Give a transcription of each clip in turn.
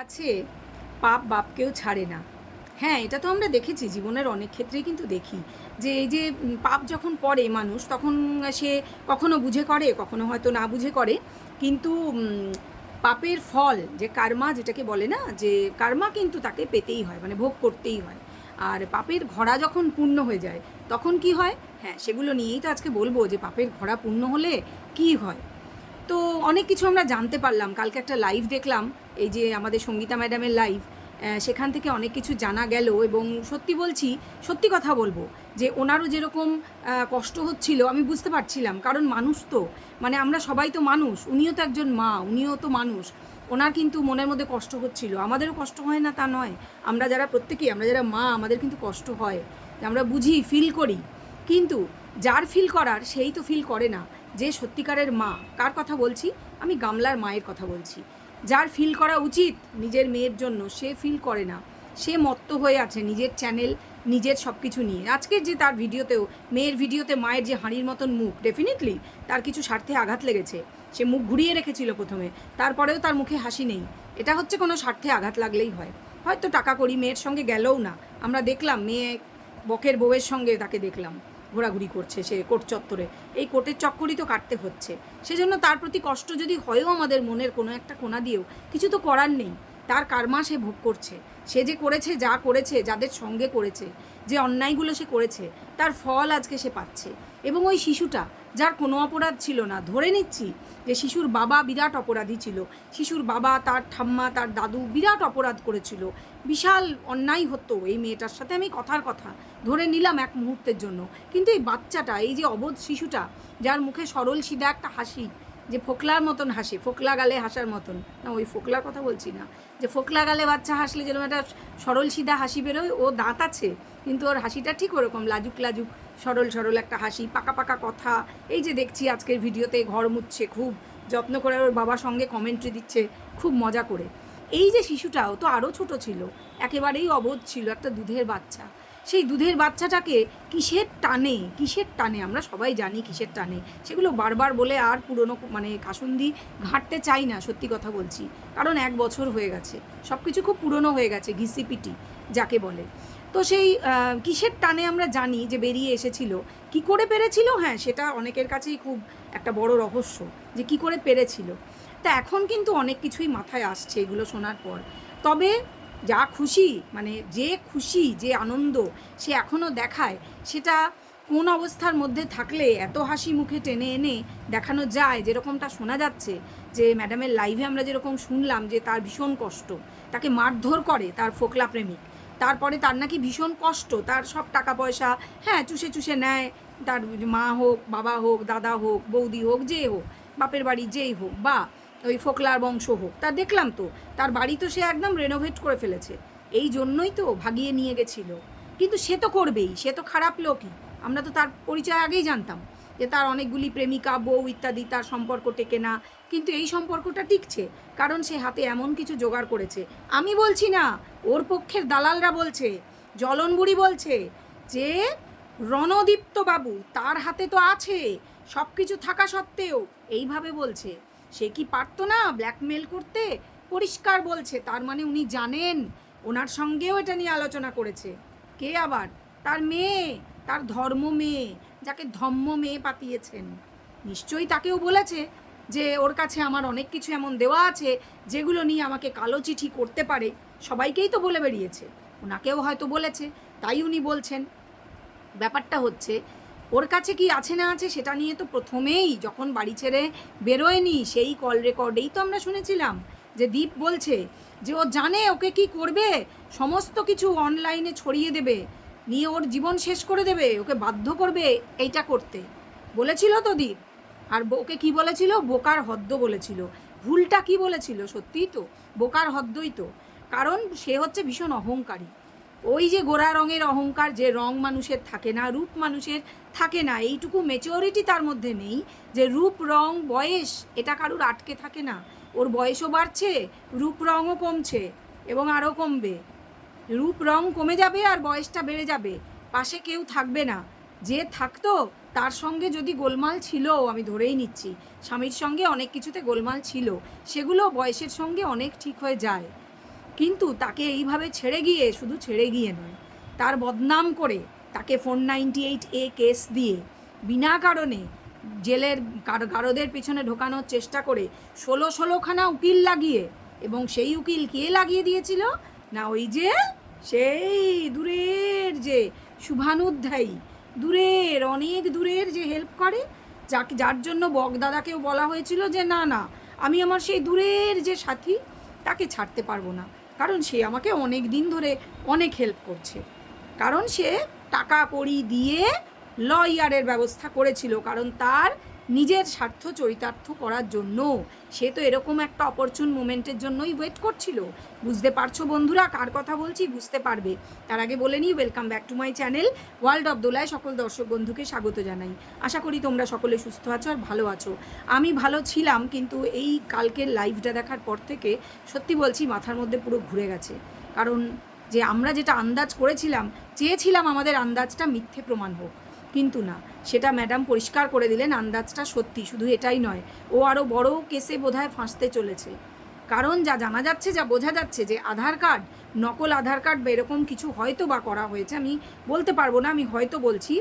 আছে পাপ বাপকেও ছাড়ে না। হ্যাঁ, এটা তো আমরা দেখেছি জীবনের অনেক ক্ষেত্রেই কিন্তু দেখি যে এই যে পাপ যখন করে মানুষ তখন সে কখনো বুঝে করে, কখনো হয়তো না বুঝে করে। কিন্তু পাপের ফল যে কার্মা যেটাকে বলে না, যে কার্মা কিন্তু তাকে পেতেই হয়, মানে ভোগ করতেই হয়। আর পাপের ঘড়া যখন পূর্ণ হয়ে যায় তখন কি হয়? হ্যাঁ, সেগুলো নিয়েই তো আজকে বলবো যে পাপের ঘড়া পূর্ণ হলে কি হয়। তো অনেক কিছু আমরা জানতে পারলাম। কালকে একটা লাইভ দেখলাম, এই যে আমাদের সঙ্গীতা ম্যাডামের লাইভ। সেখান থেকে অনেক কিছু জানা গেল এবং সত্যি বলছি, সত্যি কথা বলবো যে ওনারও যেরকম কষ্ট হচ্ছিল আমি বুঝতে পারছিলাম, কারণ মানুষ তো, মানে আমরা সবাই তো মানুষ, উনিও তো একজন মা, উনিও তো মানুষ। ওনার কিন্তু মনের মধ্যে কষ্ট হচ্ছিল, আমাদেরও কষ্ট হয় না তা নয়। আমরা যারা প্রত্যেকেই, আমরা যারা মা, আমাদের কিন্তু কষ্ট হয়, আমরা বুঝি, ফিল করি। কিন্তু যার ফিল করার সেই তো ফিল করে না, যে সত্যিকারের মা। কার কথা বলছি? আমি গামলার মায়ের কথা বলছি। যার ফিল করা উচিত নিজের মেয়ের জন্য, সে ফিল করে না। সে মত্ত হয়ে আছে নিজের চ্যানেল, নিজের সব কিছু নিয়ে। আজকের যে তার ভিডিওতেও, মেয়ের ভিডিওতে মায়ের যে হাঁড়ির মতন মুখ, ডেফিনেটলি তার কিছু স্বার্থে আঘাত লেগেছে। সে মুখ ঘুরিয়ে রেখেছিল প্রথমে, তারপরেও তার মুখে হাসি নেই। এটা হচ্ছে কোনো স্বার্থে আঘাত লাগলেই হয়। হয়তো টাকা করি মেয়ের সঙ্গে গেলেও না, আমরা দেখলাম মেয়ে বকের বউয়ের সঙ্গে তাকে দেখলাম ঘোরাঘুরি করছে সে কোর্ট চত্বরে। এই কোর্টের চক্করই তো কাটতে হচ্ছে। সেজন্য তার প্রতি কষ্ট যদি হয়েও আমাদের মনের কোনো একটা কোণা দিয়েও, কিছু তো করার নেই। তার কার্মা সে ভোগ করছে। সে যে করেছে, যা করেছে, যাদের সঙ্গে করেছে, যে অন্যায়গুলো সে করেছে, তার ফল আজকে সে পাচ্ছে। এবং ওই শিশুটা, যার কোনো অপরাধ ছিল না, ধরে নিচ্ছি যে শিশুর বাবা বিরাট অপরাধী ছিল, শিশুর বাবা, তার ঠাম্মা, তার দাদু বিরাট অপরাধ করেছিল, বিশাল অন্যায় হতো এই মেয়েটার সাথে, আমি কথার কথা ধরে নিলাম এক মুহূর্তের জন্য। কিন্তু এই বাচ্চাটা, এই যে অবোধ শিশুটা, যার মুখে সরল সিধা একটা হাসি, যে ফোকলার মতন হাসে, ফোকলা গালে হাসার মতন, না ওই ফোকলার কথা বলছি না, যে ফোকলা গালে বাচ্চা হাসলে যেরকম একটা সরল সিধা হাসি বেরোয়, ও দাঁত আছে কিন্তু ওর হাসিটা ঠিক ওরকম লাজুক লাজুক সরল সরল একটা হাসি, পাকা পাকা কথা। এই যে দেখছি আজকের ভিডিওতে ঘর মুছছে, খুব যত্ন করে ওর বাবার সঙ্গে কমেন্ট্রি দিচ্ছে, খুব মজা করে। এই যে শিশুটাও তো আরও ছোট ছিল, একেবারেই অবোধ ছিল, একটা দুধের বাচ্চা। সেই দুধের বাচ্চাটাকে কিসের টানে, কিসের টানে, আমরা সবাই জানি কিসের টানে, সেগুলো বারবার বলে আর পুরনো মানে কাসুন্দি ঘাঁটতে চাই না, সত্যি কথা বলছি। কারণ 1 বছর হয়ে গেছে, সব কিছু খুব পুরনো হয়ে গেছে, ঘিসিপিটি যাকে বলে। তো সেই কিসের টানে আমরা জানি যে বেরিয়ে এসেছিল। কি করে পেরেছিল? হ্যাঁ, সেটা অনেকের কাছেই খুব একটা বড় রহস্য, যে কি করে পেরেছিল। তা এখন কিন্তু অনেক কিছুই মাথায় আসছে এগুলো শোনার পর। তবে যা খুশি, মানে যে খুশি, যে আনন্দ সে এখনও দেখায়, সেটা কোন অবস্থার মধ্যে থাকলে এত হাসি মুখে টেনে এনে দেখানো যায়, যেরকমটা শোনা যাচ্ছে। যে ম্যাডামের লাইভে আমরা যেরকম শুনলাম যে তার ভীষণ কষ্ট, তাকে মারধর করে তার ফোকলা প্রেমিক, তারপরে তার নাকি ভীষণ কষ্ট, তার সব টাকা পয়সা হ্যাঁ চুষে চুষে নেয়, তার মা হোক, বাবা হোক, দাদা হোক, বৌদি হোক, যে হোক, বাপের বাড়ি যেই হোক, বা ওই ফোকলার বংশ হোক, তা দেখলাম তো তার বাড়ি তো সে একদম রেনোভেট করে ফেলেছে। এই জন্যই তো ভাগিয়ে নিয়ে গেছিল। কিন্তু সে তো করবেই, সে তো খারাপ লোকই। আমরা তো তার পরিচয় আগেই জানতাম যে তার অনেকগুলি প্রেমিকা, বউ ইত্যাদি, তার সম্পর্ক টেকে না। কিন্তু এই সম্পর্কটা টিকছে কারণ সে হাতে এমন কিছু জোগাড় করেছে। আমি বলছি না, ওর পক্ষের দালালরা বলছে, জলনবুড়ি বলছে যে রণদীপ্ত বাবু তার হাতে তো আছে সব কিছু থাকা সত্ত্বেও, এইভাবে বলছে। সে কি পারতো না ব্ল্যাকমেল করতে? পরিষ্কার বলছে, তার মানে উনি জানেন, ওনার সঙ্গেও এটা নিয়ে আলোচনা করেছে। কে আবার? তার মেয়ে, তার ধর্ম মেয়ে, যাকে ধম্ম মেয়ে পাতিয়েছেন। নিশ্চয়ই তাকেও বলেছে যে ওর কাছে আমার অনেক কিছু এমন দেওয়া আছে যেগুলো নিয়ে আমাকে কালো চিঠি করতে পারে। সবাইকেই তো বলে বেরিয়েছে, ওনাকেও হয়তো বলেছে, তাই উনি বলছেন। ব্যাপারটা হচ্ছে, ওর কাছে কি আছে না আছে সেটা নিয়ে তো প্রথমেই যখন বাড়ি ছেড়ে বেরোয়নি, সেই কল রেকর্ডেই তো আমরা শুনেছিলাম যে দীপ বলছে যে ও জানে ওকে কি করবে, সমস্ত কিছু অনলাইনে ছড়িয়ে দেবে, নিয়ে ওর জীবন শেষ করে দেবে, ওকে বাধ্য করবে এইটা করতে। বলেছিল তো দীপ। আর ওকে কি বলেছিল? বোকার হদ্দ বলেছিল। ভুলটা কি বলেছিল? সত্যিই তো বোকার হদ্দই তো। কারণ সে হচ্ছে ভীষণ অহংকারী। ওই যে গোরা রঙের অহংকার, যে রং মানুষের থাকে না, রূপ মানুষের থাকে না, এইটুকু ম্যাচিওরিটি তার মধ্যে নেই যে রূপ, রং, বয়স এটা কারুর আটকে থাকে না। ওর বয়সও বাড়ছে, রূপ রঙও কমছে এবং আরও কমবে। রূপ রং কমে যাবে আর বয়সটা বেড়ে যাবে, পাশে কেউ থাকবে না। যে থাকতো তার সঙ্গে যদি গোলমাল ছিল, আমি ধরেই নিচ্ছি স্বামীর সঙ্গে অনেক কিছুতে গোলমাল ছিল, সেগুলো বয়সের সঙ্গে অনেক ঠিক হয়ে যায়। কিন্তু তাকে এইভাবে ছেড়ে গিয়ে, শুধু ছেড়ে গিয়ে নয়, তার বদনাম করে, তাকে 498A কেস দিয়ে বিনা কারণে জেলের গারদের পিছনে ঢোকানোর চেষ্টা করে 16খানা উকিল লাগিয়ে, এবং সেই উকিল কে লাগিয়ে দিয়েছিল না, ওই যে সেই দূরের যে শুভানুধ্যায়ী, দূরের, অনেক দূরের যে হেল্প করে, যার জন্য বগদাদাকেও বলা হয়েছিল যে না না, আমি আমার সেই দূরের যে সাথী তাকে ছাড়তে পারবো না, কারণ সে আমাকে অনেক দিন ধরে অনেক হেল্প করছে, কারণ সে টাকা কড়ি দিয়ে লয়ারের ব্যবস্থা করেছিল, কারণ তার নিজের স্বার্থ চরিতার্থ করার জন্য। সে তো এরকম একটা অপরচুন মোমেন্টের জন্যই ওয়েট করছিল। বুঝতে পারছো বন্ধুরা কার কথা বলছি? বুঝতে পারবে। তার আগে বলে নিই, welcome back to my channel world of দোলায় সকল দর্শক বন্ধুকে স্বাগত জানাই। আশা করি তোমরা সকলে সুস্থ আছো আর ভালো আছো। আমি ভালো ছিলাম, কিন্তু এই কালকের লাইভটা দেখার পর থেকে সত্যি বলছি মাথার মধ্যে পুরো ঘুরে গেছে। কারণ যে আমরা যেটা আন্দাজ করেছিলাম, চেয়েছিলাম আমাদের আন্দাজটা মিথ্যে প্রমাণ হোক, কিন্তু না, সেটা ম্যাডাম পরিষ্কার করে দিলেন আন্দাজটা সত্যি। শুধু এটাই নয়, ও আরও বড় কেসে বোধহয় ফাঁসতে চলেছে। কারণ যা জানা যাচ্ছে, যা বোঝা যাচ্ছে যে আধার কার্ড, নকল আধার কার্ড বা এরকম কিছু হয়তো বা করা হয়েছে, আমি বলতে পারবো না, আমি হয়তো বলছি,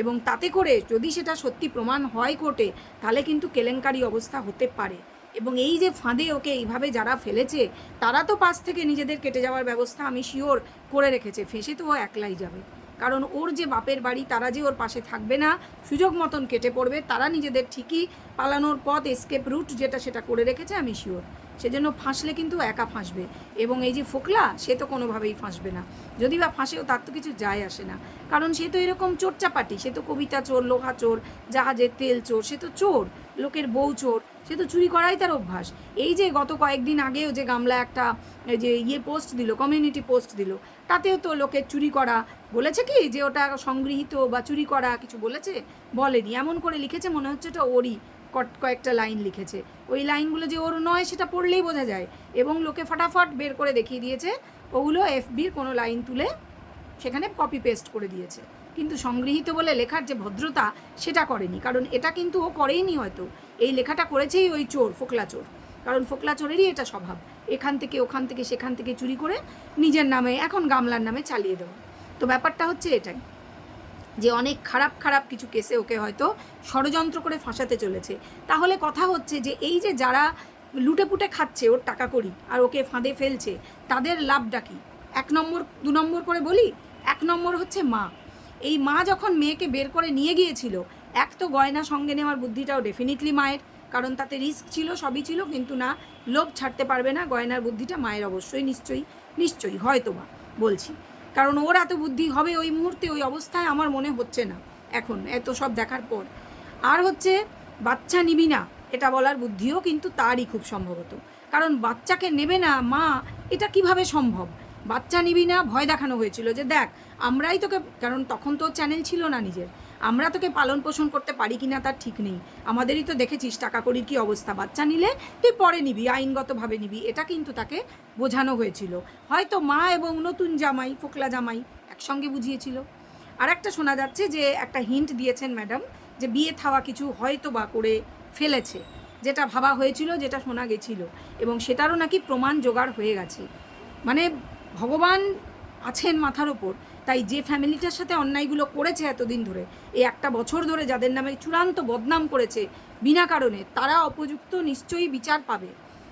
এবং তাতে করে যদি সেটা সত্যি প্রমাণ হয় কোর্টে, তাহলে কিন্তু কেলেঙ্কারি অবস্থা হতে পারে। এবং এই যে ফাঁদে ওকে এইভাবে যারা ফেলেছে, তারা তো পাশ থেকে নিজেদের কেটে যাওয়ার ব্যবস্থা আমি শিওর করে রেখেছে। ফেঁসে তো ও একলাই যাবে, কারণ ওর যে বাপের বাড়ি, তারা যে ওর পাশে থাকবে না, সুযোগ মতন কেটে পড়বে, তারা নিজেদের ঠিকই পালানোর পথ, এসকেপ রুট যেটা, সেটা করে রেখেছে আমি শিওর। সেজন্য ফাঁসলে কিন্তু একা ফাঁসবে, এবং এই যে ফোকলা, সে তো কোনোভাবেই ফাঁসবে না। যদি বা ফাঁসেও তার তো কিছু যায় আসে না, কারণ সে তো এরকম চোরচাপাটি, সে তো কবিতা চোর, লোহা চোর, জাহাজের তেল চোর, সে তো চোর, লোকের বউ চোর, সে তো চুরি করাই তার অভ্যাস। এই যে গত কয়েকদিন আগেও যে গামলা একটা যে পোস্ট দিল, কমিউনিটি পোস্ট দিল, তাতেও তো লোকের চুরি করা বলেছে, কি যে ওটা সংগৃহীত বা চুরি করা কিছু বলেছে? বলেনি। এমন করে লিখেছে মনে হচ্ছে এটা ওরই কয়েকটা লাইন লিখেছে। ওই লাইনগুলো যে ওর নয় সেটা পড়লেই বোঝা যায়, এবং লোকে ফটাফট বের করে দেখিয়ে দিয়েছে ওগুলো এফবির কোনো লাইন তুলে সেখানে কপি পেস্ট করে দিয়েছে। কিন্তু সংগৃহীত বলে লেখার যে ভদ্রতা, সেটা করেনি। কারণ এটা কিন্তু ও করেইনি, হয়তো এই লেখাটা করেছেই ওই চোর, ফোকলা চোর। কারণ ফোকলা চোরেরই এটা স্বভাব, এখান থেকে ওখান থেকে সেখান থেকে চুরি করে নিজের নামে, এখন গামলার নামে চালিয়ে দেওয়া। তো ব্যাপারটা হচ্ছে এটাই, যে অনেক খারাপ খারাপ কিছু কেসে ওকে হয়তো ষড়যন্ত্র করে ফাঁসাতে চলেছে। তাহলে কথা হচ্ছে যে এই যে যারা লুটে পুটে খাচ্ছে ওর টাকা করি আর ওকে ফাঁদে ফেলছে, তাদের লাভটা কি? 1 নম্বর 2 নম্বর করে বলি। 1 নম্বর হচ্ছে মা। এই মা যখন মেয়েকে বের করে নিয়ে গিয়েছিল, এক তো গয়না সঙ্গে নেওয়ার বুদ্ধিটাও ডেফিনেটলি মায়ের, কারণ তাতে রিস্ক ছিল, সবই ছিল, কিন্তু না, লোভ ছাড়তে পারবে না, গয়নার বুদ্ধিটা মায়ের অবশ্যই, নিশ্চয়ই হয়তো বা বলছি, কারণ ওর এত বুদ্ধি হবে ওই মুহূর্তে, ওই অবস্থায় আমার মনে হচ্ছে না এখন, এত সব দেখার পর। আর হচ্ছে বাচ্চা নিবি না এটা বলার বুদ্ধিও কিন্তু তারই খুব সম্ভবত, কারণ বাচ্চাকে নেবে না মা, এটা কিভাবে সম্ভব? বাচ্চা নিবি না ভয় দেখানো হয়েছিল যে দেখ আমরাই তোকে, কারণ তখন তো চ্যানেল ছিল না নিজের, আমরা তোকে পালন পোষণ করতে পারি কি না তার ঠিক নেই, আমাদেরই তো দেখেছিস টাকা কড়ির কী অবস্থা, বাচ্চা নিলে তুই পরে নিবি, আইনগতভাবে নিবি, এটা কিন্তু তাকে বোঝানো হয়েছিল। হয়তো মা এবং নতুন জামাই, ফোকলা জামাই একসঙ্গে বুঝিয়েছিল। আর একটা শোনা যাচ্ছে যে একটা হিন্ট দিয়েছেন ম্যাডাম, যে বিয়ে থাওয়া কিছু হয়তো বা করে ফেলেছে, যেটা ভাবা হয়েছিল, যেটা শোনা গেছিল, এবং সেটারও নাকি প্রমাণ জোগাড় হয়ে গেছে। মানে ভগবান আছেন মাথার ওপর, তাই যে ফ্যামিলিটার সাথে অন্যায়গুলো করেছে এতদিন ধরে, এই 1 বছর ধরে যাদের নামে চূড়ান্ত বদনাম করেছে বিনা কারণে, তারা উপযুক্ত নিশ্চয়ই বিচার পাবে।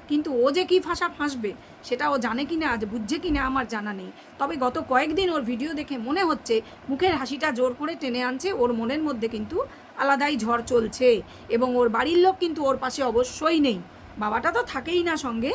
কিন্তু ও যে কী ফাঁসবে সেটা ও জানে কি না, বুঝছে কি না আমার জানা নেই। তবে গত কয়েকদিন ওর ভিডিও দেখে মনে হচ্ছে মুখের হাসিটা জোর করে টেনে আনছে, ওর মনের মধ্যে কিন্তু আলাদাই ঝড় চলছে, এবং ওর বাড়ির লোক কিন্তু ওর পাশে অবশ্যই নেই। বাবাটা তো থাকেই না সঙ্গে,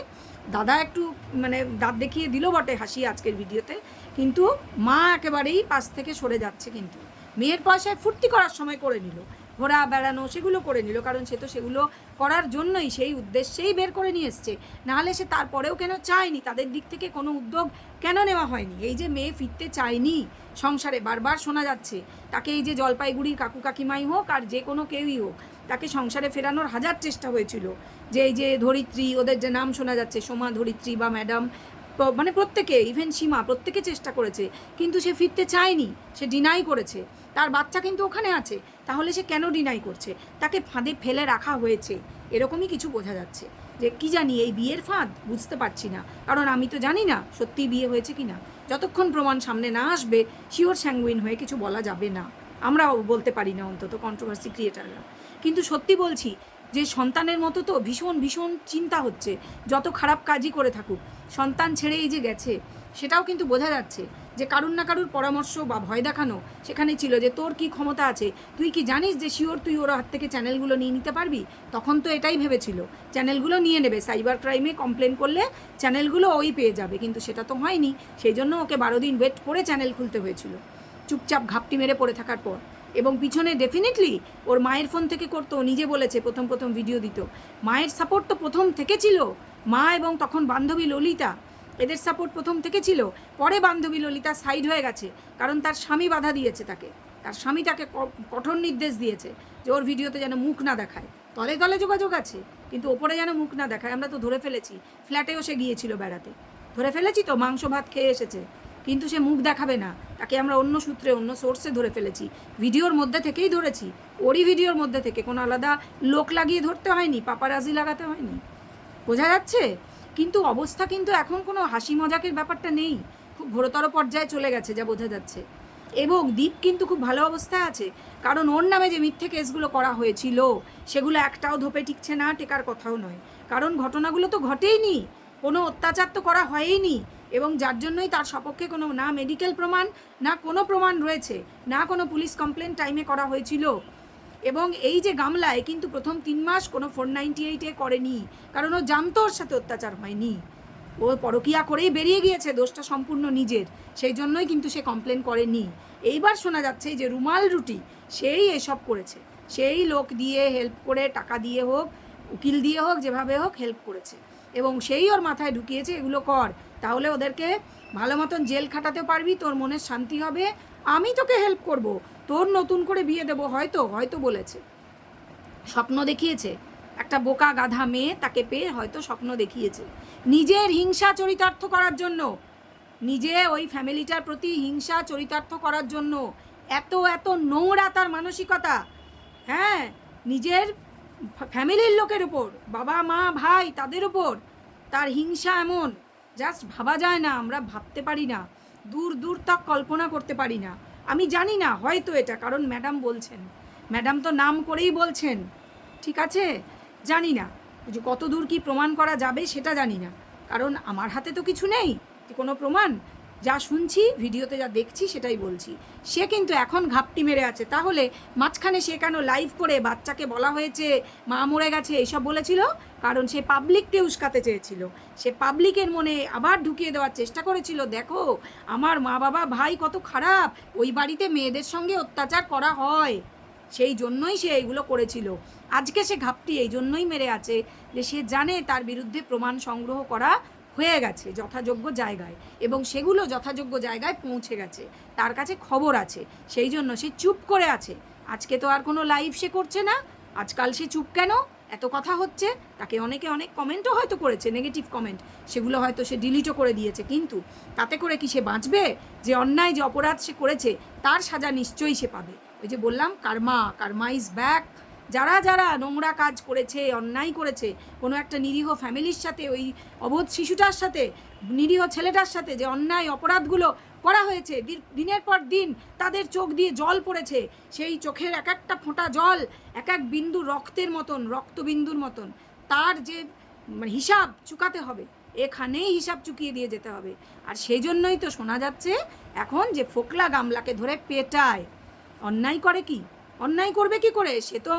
দাদা একটু মানে দাঁত দেখিয়ে দিল বটে হাসি আজকের ভিডিওতে, কিন্তু মা একেবারেই পাশ থেকে সরে যাচ্ছে। কিন্তু মেয়ের পয়সায় ফুর্তি করার সময় করে নিল, ঘোরা বেড়ানো সেগুলো করে নিল, কারণ সে তো সেগুলো করার জন্যই, সেই উদ্দেশ্যেই বের করে নিয়ে এসছে। নাহলে সে তারপরেও কেন চায়নি, তাদের দিক থেকে কোনো উদ্যোগ কেন নেওয়া হয়নি? এই যে মেয়ে ফিরতে চায়নি সংসারে, বারবার শোনা যাচ্ছে তাকে, এই যে জলপাইগুড়ির কাকু কাকিমাই হোক আর যে কোনো কেউই হোক, তাকে সংসারে ফেরানোর হাজার চেষ্টা হয়েছিল। যে এই যে ধরিত্রী, ওদের যে নাম শোনা যাচ্ছে, সোমা ধরিত্রী বা ম্যাডাম, মানে প্রত্যেকে, ইভেন সীমা, প্রত্যেকে চেষ্টা করেছে, কিন্তু সে ফিরতে চায়নি, সে ডিনাই করেছে। তার বাচ্চা কিন্তু ওখানে আছে, তাহলে সে কেন ডিনাই করছে? তাকে ফাঁদে ফেলে রাখা হয়েছে, এরকমই কিছু বোঝা যাচ্ছে। যে কি জানি এই বিয়ের ফাঁদ, বুঝতে পারছি না, কারণ আমি তো জানি না সত্যিই বিয়ে হয়েছে কি না। যতক্ষণ প্রমাণ সামনে না আসবে শিওর স্যাঙ্গুইন হয়ে কিছু বলা যাবে না, আমরাও বলতে পারি না অন্তত কন্ট্রোভার্সি ক্রিয়েটাররা। কিন্তু সত্যি বলছি যে সন্তানের মতো তো ভীষণ ভীষণ চিন্তা হচ্ছে, যত খারাপ কাজই করে থাকুক সন্তান ছেড়ে এই যে গেছে, সেটাও কিন্তু বোঝা যাচ্ছে যে কারুর না কারুর পরামর্শ বা ভয় দেখানো সেখানে ছিল, যে তোর কি ক্ষমতা আছে, তুই কি জানিস যে শিওর তুই ওর হাত থেকে চ্যানেলগুলো নিয়ে নিতে পারবি। তখন তো এটাই ভেবেছিল চ্যানেলগুলো নিয়ে নেবে, সাইবার ক্রাইমে কমপ্লেন করলে চ্যানেলগুলো ওই পেয়ে যাবে, কিন্তু সেটা তো হয়নি। সেই জন্য ওকে 12 দিন ওয়েট করে চ্যানেল খুলতে হয়েছিল, চুপচাপ ঘাপটি মেরে পড়ে থাকার পর। এবং পিছনে ডেফিনেটলি ওর মায়ের ফোন থেকে করতো, নিজে বলেছে প্রথম প্রথম ভিডিও দিত, মায়ের সাপোর্ট তো প্রথম থেকে ছিল, মা এবং তখন বান্ধবী ললিতা এদের সাপোর্ট প্রথম থেকে ছিল। পরে বান্ধবী ললিতা সাইড হয়ে গেছে, কারণ তার স্বামী বাধা দিয়েছে তাকে, তার স্বামী তাকে কঠোর নির্দেশ দিয়েছে যে ওর ভিডিওতে যেন মুখ না দেখায়। তলে তলে যোগাযোগ আছে, কিন্তু ওপরে যেন মুখ না দেখায়। আমরা তো ধরে ফেলেছি, ফ্ল্যাটেও সে গিয়েছিল বেড়াতে, ধরে ফেলেছি তো, মাংস ভাত খেয়ে এসেছে, কিন্তু সে মুখ দেখাবে না, তাকে আমরা অন্য সূত্রে অন্য সোর্সে ধরে ফেলেছি, ভিডিওর মধ্যে থেকেই ধরেছি, ওরই ভিডিওর মধ্যে থেকে, কোনো আলাদা লোক লাগিয়ে ধরতে হয়নি, পাপারাজি লাগাতে হয়নি, বোঝা যাচ্ছে। কিন্তু অবস্থা কিন্তু এখন কোনো হাসি মজাকের ব্যাপারটা নেই, খুব ঘোরতর পর্যায়ে চলে গেছে যা বোঝা যাচ্ছে। এবং দীপ কিন্তু খুব ভালো অবস্থায় আছে, কারণ ওর নামে যে মিথ্যে কেসগুলো করা হয়েছিল সেগুলো একটাও ধোপে টিকছে না, টেকার কথাও নয়, কারণ ঘটনাগুলো তো ঘটেইনি, কোনো অত্যাচার তো করা হয়ইনি, এবং যার জন্যই তার সপক্ষে কোনো না মেডিকেল প্রমাণ, না কোনো প্রমাণ রয়েছে, না কোনো পুলিশ কমপ্লেন টাইমে করা হয়েছিল। এবং এই যে গামলায় কিন্তু প্রথম 3 মাস কোনো 498-এ করেনি, কারণ ও জানতো ওর সাথে অত্যাচার হয়নি, ও পরকিয়া করেই বেরিয়ে গিয়েছে, দোষটা সম্পূর্ণ নিজের, সেই জন্যই কিন্তু সে কমপ্লেন করেনি। এইবার শোনা যাচ্ছে যে রুমাল রুটি সেই এসব করেছে, সেই লোক দিয়ে হেল্প করে, টাকা দিয়ে হোক, উকিল দিয়ে হোক, যেভাবে হোক হেল্প করেছে, এবং সেই ওর মাথায় ঢুকিয়েছে এগুলো কর, তাহলে ওদেরকে ভালো মতন জেল খাটাতে পারবি, তোর মনের শান্তি হবে, আমি তোকে হেল্প করব, তোর নতুন করে বিয়ে দেবো, হয়তো হয়তো বলেছে, স্বপ্ন দেখিয়েছে, একটা বোকা গাধা মেয়ে তাকে পেয়ে হয়তো স্বপ্ন দেখিয়েছে, নিজের হিংসা চরিতার্থ করার জন্য, নিজে ওই ফ্যামিলিটার প্রতি হিংসা চরিতার্থ করার জন্য, এত এত নোংরা তার মানসিকতা। হ্যাঁ, নিজের ফ্যামিলির লোকের উপর, বাবা মা ভাই তাদের উপর তার হিংসা এমন, জাস্ট ভাবা যায় না, আমরা ভাবতে পারি না, দূর দূর তক কল্পনা করতে পারি না। আমি জানি না, হয়তো এটা কারণ ম্যাডাম বলছেন, ম্যাডাম তো নাম করেই বলছেন, ঠিক আছে, জানি না যে কত দূর কি প্রমাণ করা যাবে সেটা জানি না, কারণ আমার হাতে তো কিছু নেই যে কোনো প্রমাণ, যা শুনছি ভিডিওতে যা দেখছি সেটাই বলছি। সে কিন্তু এখন ঘাপটি মেরে আছে, তাহলে মাঝখানে সে কেন লাইভ করে বাচ্চাকে বলা হয়েছে মা মরে গেছে এইসব বলেছিল, কারণ সে পাবলিককে উস্কাতে চেয়েছিল, সে পাবলিকের মনে আবার ঢুকিয়ে দেওয়ার চেষ্টা করেছিল, দেখো আমার মা বাবা ভাই কত খারাপ, ওই বাড়িতে মেয়েদের সঙ্গে অত্যাচার করা হয়, সেই জন্যই সে এইগুলো করেছিল। আজকে সে ঘাপটি এই জন্যই মেরে আছে যে সে জানে তার বিরুদ্ধে প্রমাণ সংগ্রহ করা হয়ে গেছে যথাযোগ্য জায়গায়, এবং সেগুলো যথাযোগ্য জায়গায় পৌঁছে গেছে, তার কাছে খবর আছে, সেই জন্য সে চুপ করে আছে। আজকে তো আর কোনো লাইভ সে করছে না, আজকাল সে চুপ কেন, এত কথা হচ্ছে, তাকে অনেকে অনেক কমেন্টও হয়তো করেছে, নেগেটিভ কমেন্ট, সেগুলো হয়তো সে ডিলিটও করে দিয়েছে, কিন্তু তাতে করে কি সে বাঁচবে? যে অন্যায় যে অপরাধ সে করেছে তার সাজা নিশ্চয়ই সে পাবে। ওই যে বললাম, কার্মা ইজ ব্যাক। যারা যারা নোংরা কাজ করেছে, অন্যায় করেছে, কোনো একটা নিরীহ ফ্যামিলির সাথে, ওই অবোধ শিশুটার সাথে, নিরীহ ছেলেটার সাথে যে অন্যায় অপরাধগুলো করা হয়েছে, দিনের পর দিন তাদের চোখ দিয়ে জল পড়েছে, সেই চোখের এক একটা ফোঁটা জল এক এক বিন্দু রক্তের মতন, রক্তবিন্দুর মতন, তার যে হিসাব চুকাতে হবে, এখানেই হিসাব চুকিয়ে দিয়ে যেতে হবে। আর সেই জন্যই তো শোনা যাচ্ছে এখন যে ফোকলা গামলাকে ধরে পেটায়। অন্যায় করে কি, অন্যায় করবে কি করে, সে তো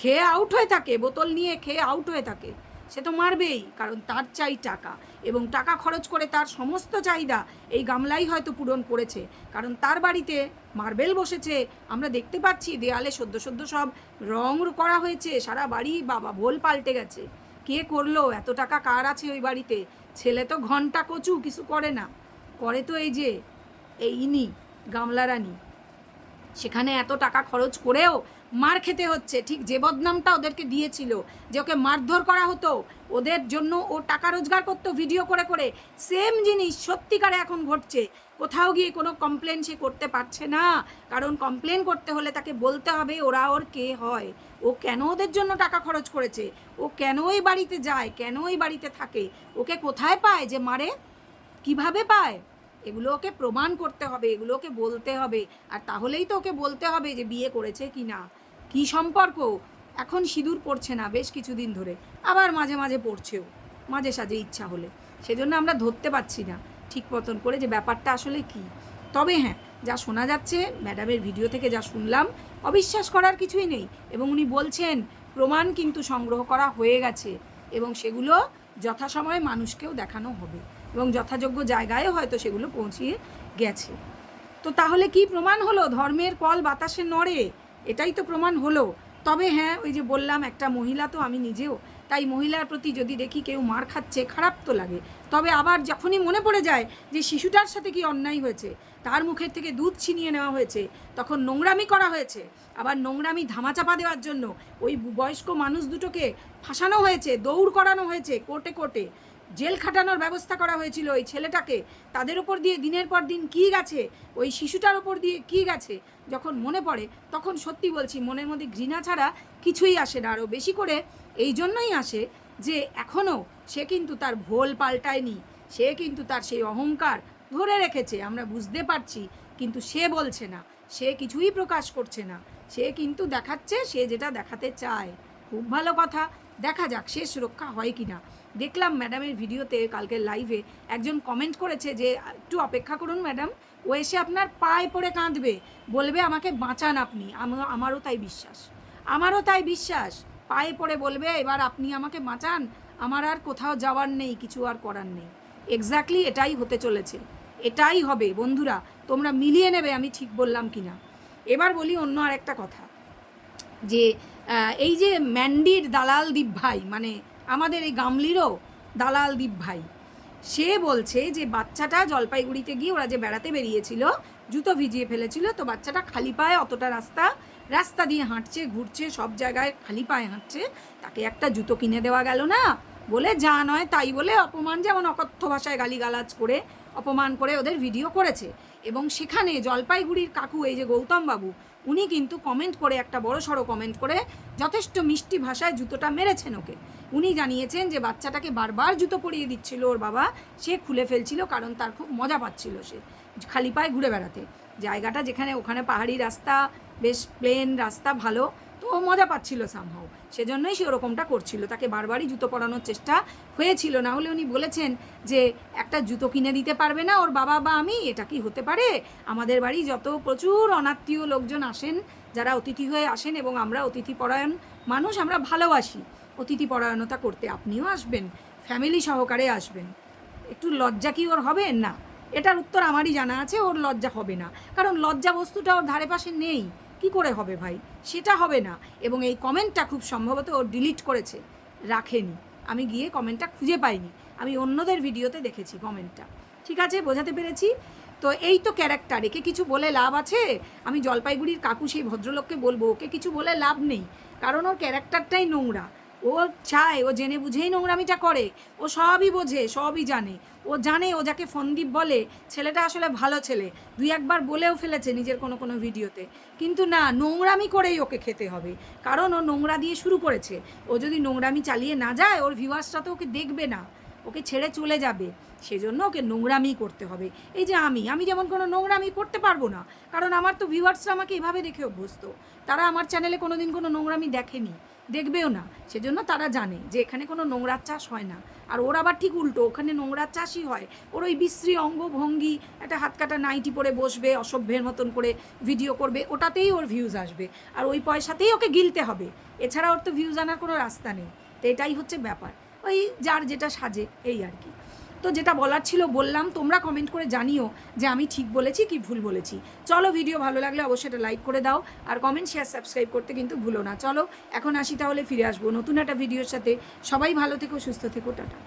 খেয়ে আউট হয়ে থাকে, বোতল নিয়ে খেয়ে আউট হয়ে থাকে, সে তো মারবেই, কারণ তার চাই টাকা, এবং টাকা খরচ করে তার সমস্ত চাহিদা এই গামলাই হয়তো পূরণ করেছে, কারণ তার বাড়িতে মার্বেল বসেছে, আমরা দেখতে পাচ্ছি দেয়ালে সদ্য সদ্য সব রং করা হয়েছে, সারা বাড়ি বাবা ভোল পাল্টে গেছে। কে করলো, এত টাকা কার আছে ওই বাড়িতে? ছেলে তো ঘন্টা কচু, কিছু করে না, করে তো এই যে এই ইনি গামলা রানী, সেখানে এত টাকা খরচ করেও মার খেতে হচ্ছে, ঠিক যে বদনামটা ওদেরকে দিয়েছিল, যে ওকে মারধর করা হতো, ওদের জন্য ও টাকা রোজগার করতো ভিডিও করে করে, সেম জিনিস সত্যিকারে এখন ঘটছে। কোথাও গিয়ে কোনো কমপ্লেন সে করতে পারছে না, কারণ কমপ্লেন করতে হলে তাকে বলতে হবে ওরা ওর কে হয়, ও কেন ওদের জন্য টাকা খরচ করেছে, ও কেন ওই বাড়িতে যায়, কেন ওই বাড়িতে থাকে, ওকে কোথায় পায় যে মারে, কিভাবে পায়, এগুলো ওকে প্রমাণ করতে হবে, এগুলো ওকে বলতে হবে। আর তাহলেই তো ওকে বলতে হবে যে বিয়ে করেছে কি না, কী সম্পর্ক। এখন সিঁদুর পড়ছে না বেশ কিছুদিন ধরে, আবার মাঝে মাঝে পড়ছেও, মাঝে সাঝে ইচ্ছা হলে। সেজন্য আমরা ধরতে পারছি না ঠিক মতন করে যে ব্যাপারটা আসলে কি। তবে হ্যাঁ, যা শোনা যাচ্ছে ম্যাডামের ভিডিও থেকে যা শুনলাম, অবিশ্বাস করার কিছুই নেই। এবং উনি বলছেন প্রমাণ কিন্তু সংগ্রহ করা হয়ে গেছে এবং সেগুলো যথাসময়ে মানুষকেও দেখানো হবে এবং যথাযোগ্য জায়গায়ও হয়তো সেগুলো পৌঁছিয়ে গেছে। তো তাহলে কি প্রমাণ হলো? ধর্মের কল বাতাসে নড়ে, এটাই তো প্রমাণ হলো। তবে হ্যাঁ, ওই যে বললাম একটা মহিলা তো আমি নিজেও, তাই মহিলার প্রতি যদি দেখি কেউ মার খাচ্ছে খারাপ তো লাগে। তবে আবার যখনই মনে পড়ে যায় যে শিশুটার সাথে কি অন্যায় হয়েছে, তার মুখের থেকে দুধ ছিনিয়ে নেওয়া হয়েছে, তখন নোংরামি করা হয়েছে, আবার নোংরামি ধামাচাপা দেওয়ার জন্য ওই বয়স্ক মানুষ দুটোকে ফাঁসানো হয়েছে, দৌড় করানো হয়েছে কোর্টে কোর্টে, জেল খাটানোর ব্যবস্থা করা হয়েছিল ওই ছেলেটাকে, তাদের ওপর দিয়ে দিনের পর দিন কী গেছে, ওই শিশুটার ওপর দিয়ে কী গেছে, যখন মনে পড়ে তখন সত্যি বলছি মনের মধ্যে ঘৃণা ছাড়া কিছুই আসে না। আরও বেশি করে এই জন্যই আসে যে এখনও সে কিন্তু তার ভোল পাল্টায়নি, সে কিন্তু তার সেই অহংকার ধরে রেখেছে, আমরা বুঝতে পারছি, কিন্তু সে বলছে না, সে কিছুই প্রকাশ করছে না, সে কিন্তু দেখাচ্ছে সে যেটা দেখাতে চায়। খুব ভালো কথা, দেখা যাক শেষ রক্ষা হয় কি না। দেখলাম ম্যাডামের ভিডিওতে কালকের লাইভে একজন কমেন্ট করেছে যে একটু অপেক্ষা করুন ম্যাডাম, ও এসে আপনার পায়ে পড়ে কাঁদবে, বলবে আমাকে বাঁচান আপনি। আমারও তাই বিশ্বাস, আমারও তাই বিশ্বাস, পায়ে পড়ে বলবে এবার আপনি আমাকে বাঁচান, আমার আর কোথাও যাওয়ার নেই, কিছু আর করার নেই। এক্স্যাক্টলি এটাই হতে চলেছে, এটাই হবে বন্ধুরা, তোমরা মিলিয়ে নেবে আমি ঠিক বললাম কি না। এবার বলি অন্য আর একটা কথা, যে এই যে ম্যান্ডির দালাল দীপ ভাই, মানে আমাদের এই গামলিরও দালাল দীপ ভাই, সে বলছে যে বাচ্চাটা জলপাইগুড়িতে গিয়ে ওরা যে বেড়াতে বেরিয়েছিল, জুতো ভিজিয়ে ফেলেছিল, তো বাচ্চাটা খালি পায়ে অতটা রাস্তা দিয়ে হাঁটছে, ঘুরছে, সব জায়গায় খালি পায়ে হাঁটছে, তাকে একটা জুতো কিনে দেওয়া গেল না, বলে যা নয় তাই বলে অপমান, যেমন অকথ্য ভাষায় গালিগালাজ করে অপমান করে ওদের ভিডিও করেছে। এবং সেখানে জলপাইগুড়ির কাকু, এই যে গৌতম বাবু, উনি কিন্তু কমেন্ট করে, একটা বড় সড়ো কমেন্ট করে যথেষ্ট মিষ্টি ভাষায় জুতোটা মেরেছেন ওকে। উনি জানিয়েছেন যে বাচ্চাটাকে বারবার জুতো পরিয়ে দিচ্ছিল ওর বাবা, সে খুলে ফেলছিল কারণ তার খুব মজা পাচ্ছিল সে খালি পায়ে ঘুরে বেড়াতে। জায়গাটা যেখানে, ওখানে পাহাড়ি রাস্তা, বেশ প্লেন রাস্তা, ভালো, তো ও মজা পাচ্ছিল সামহাও, সেজন্যই সে ওরকমটা করছিল, তাকে বারবারই জুতো পরানোর চেষ্টা হয়েছিল। না হলে উনি বলেছেন যে একটা জুতো কিনে দিতে পারবে না ওর বাবা বা আমি, এটা কি হতে পারে? আমাদের বাড়ি যত প্রচুর অনাত্মীয় লোকজন আসেন, যারা অতিথি হয়ে আসেন, এবং আমরা অতিথি পরায়ণ মানুষ, আমরা ভালোবাসি অতিথি পরায়ণতা করতে, আপনিও আসবেন, ফ্যামিলি সহকারে আসবেন, একটু লজ্জা কি ওর হবে না? এটার উত্তর আমারই জানা আছে, ওর লজ্জা হবে না, কারণ লজ্জা বস্তুটা ওর ধারে পাশে নেই, কি করে হবে ভাই? সেটা হবে না। এবং এই কমেন্টটা খুব সম্ভবত ও ডিলিট করেছে, রাখেনি, আমি গিয়ে কমেন্টটা খুঁজে পাইনি, আমি অন্যদের ভিডিওতে দেখেছি কমেন্টটা। ঠিক আছে, বোঝাতে পেরেছি তো? এই তো ক্যারেক্টার, একে কিছু বলে লাভ আছে? আমি জলপাইগুড়ির কাকু সেই ভদ্রলোককে বলবো ওকে কিছু বলে লাভ নেই, কারণ ওর ক্যারেক্টারটাই নোংরা। ও চায়, ও জেনে বুঝেই নোংরামিটা করে, ও সবই বোঝে, সবই জানে, ও জানে ও যাকে ফন্দীপ বলে ছেলেটা আসলে ভালো ছেলে, দুই একবার বলেও ফেলেছে নিজের কোনো কোনো ভিডিওতে, কিন্তু না, নোংরামি করেই ওকে খেতে হবে, কারণ ও নোংরা দিয়ে শুরু করেছে। ও যদি নোংরামি চালিয়ে না যায়, ওর ভিউয়ার্সরা তো ওকে দেখবে না, ওকে ছেড়ে চলে যাবে, সেজন্য ওকে নোংরামি করতে হবে। এই যে আমি যেমন কোনো নোংরামি করতে পারবো না, কারণ আমার তো ভিউয়ার্সরা আমাকে এভাবে দেখে অভ্যস্ত, তারা আমার চ্যানেলে কোনো দিন কোনো নোংরামি দেখেনি, দেখবেও না, সেজন্য তারা জানে যে এখানে কোনো নোংরার চাষ হয় না। আর ওর আবার ঠিক উল্টো, ওখানে নোংরার চাষই হয়, ওর ওই বিশ্রী অঙ্গভঙ্গি, একটা হাত কাটা নাইটি পরে বসবে, অসভ্যের মতন করে ভিডিও করবে, ওটাতেই ওর ভিউজ আসবে, আর ওই পয়সাতেই ওকে গিলতে হবে, এছাড়া ওর তো ভিউজ আনার কোনো রাস্তা নেই। তো এটাই হচ্ছে ব্যাপার, ওই যার যেটা সাজে, এই আর কি। তো যেটা বলার ছিল বললাম, তোমরা কমেন্ট করে জানিও যে আমি ঠিক বলেছি কি ভুল বলেছি। চলো, ভিডিও ভালো লাগলে অবশ্যই এটা লাইক করে দাও, আর কমেন্ট, শেয়ার, সাবস্ক্রাইব করতে কিন্তু ভুলো না। চলো এখন আসি, তাহলে ফিরে আসবো নতুন একটা ভিডিওর সাথে। সবাই ভালো থেকো, সুস্থ থেকো, টাটা।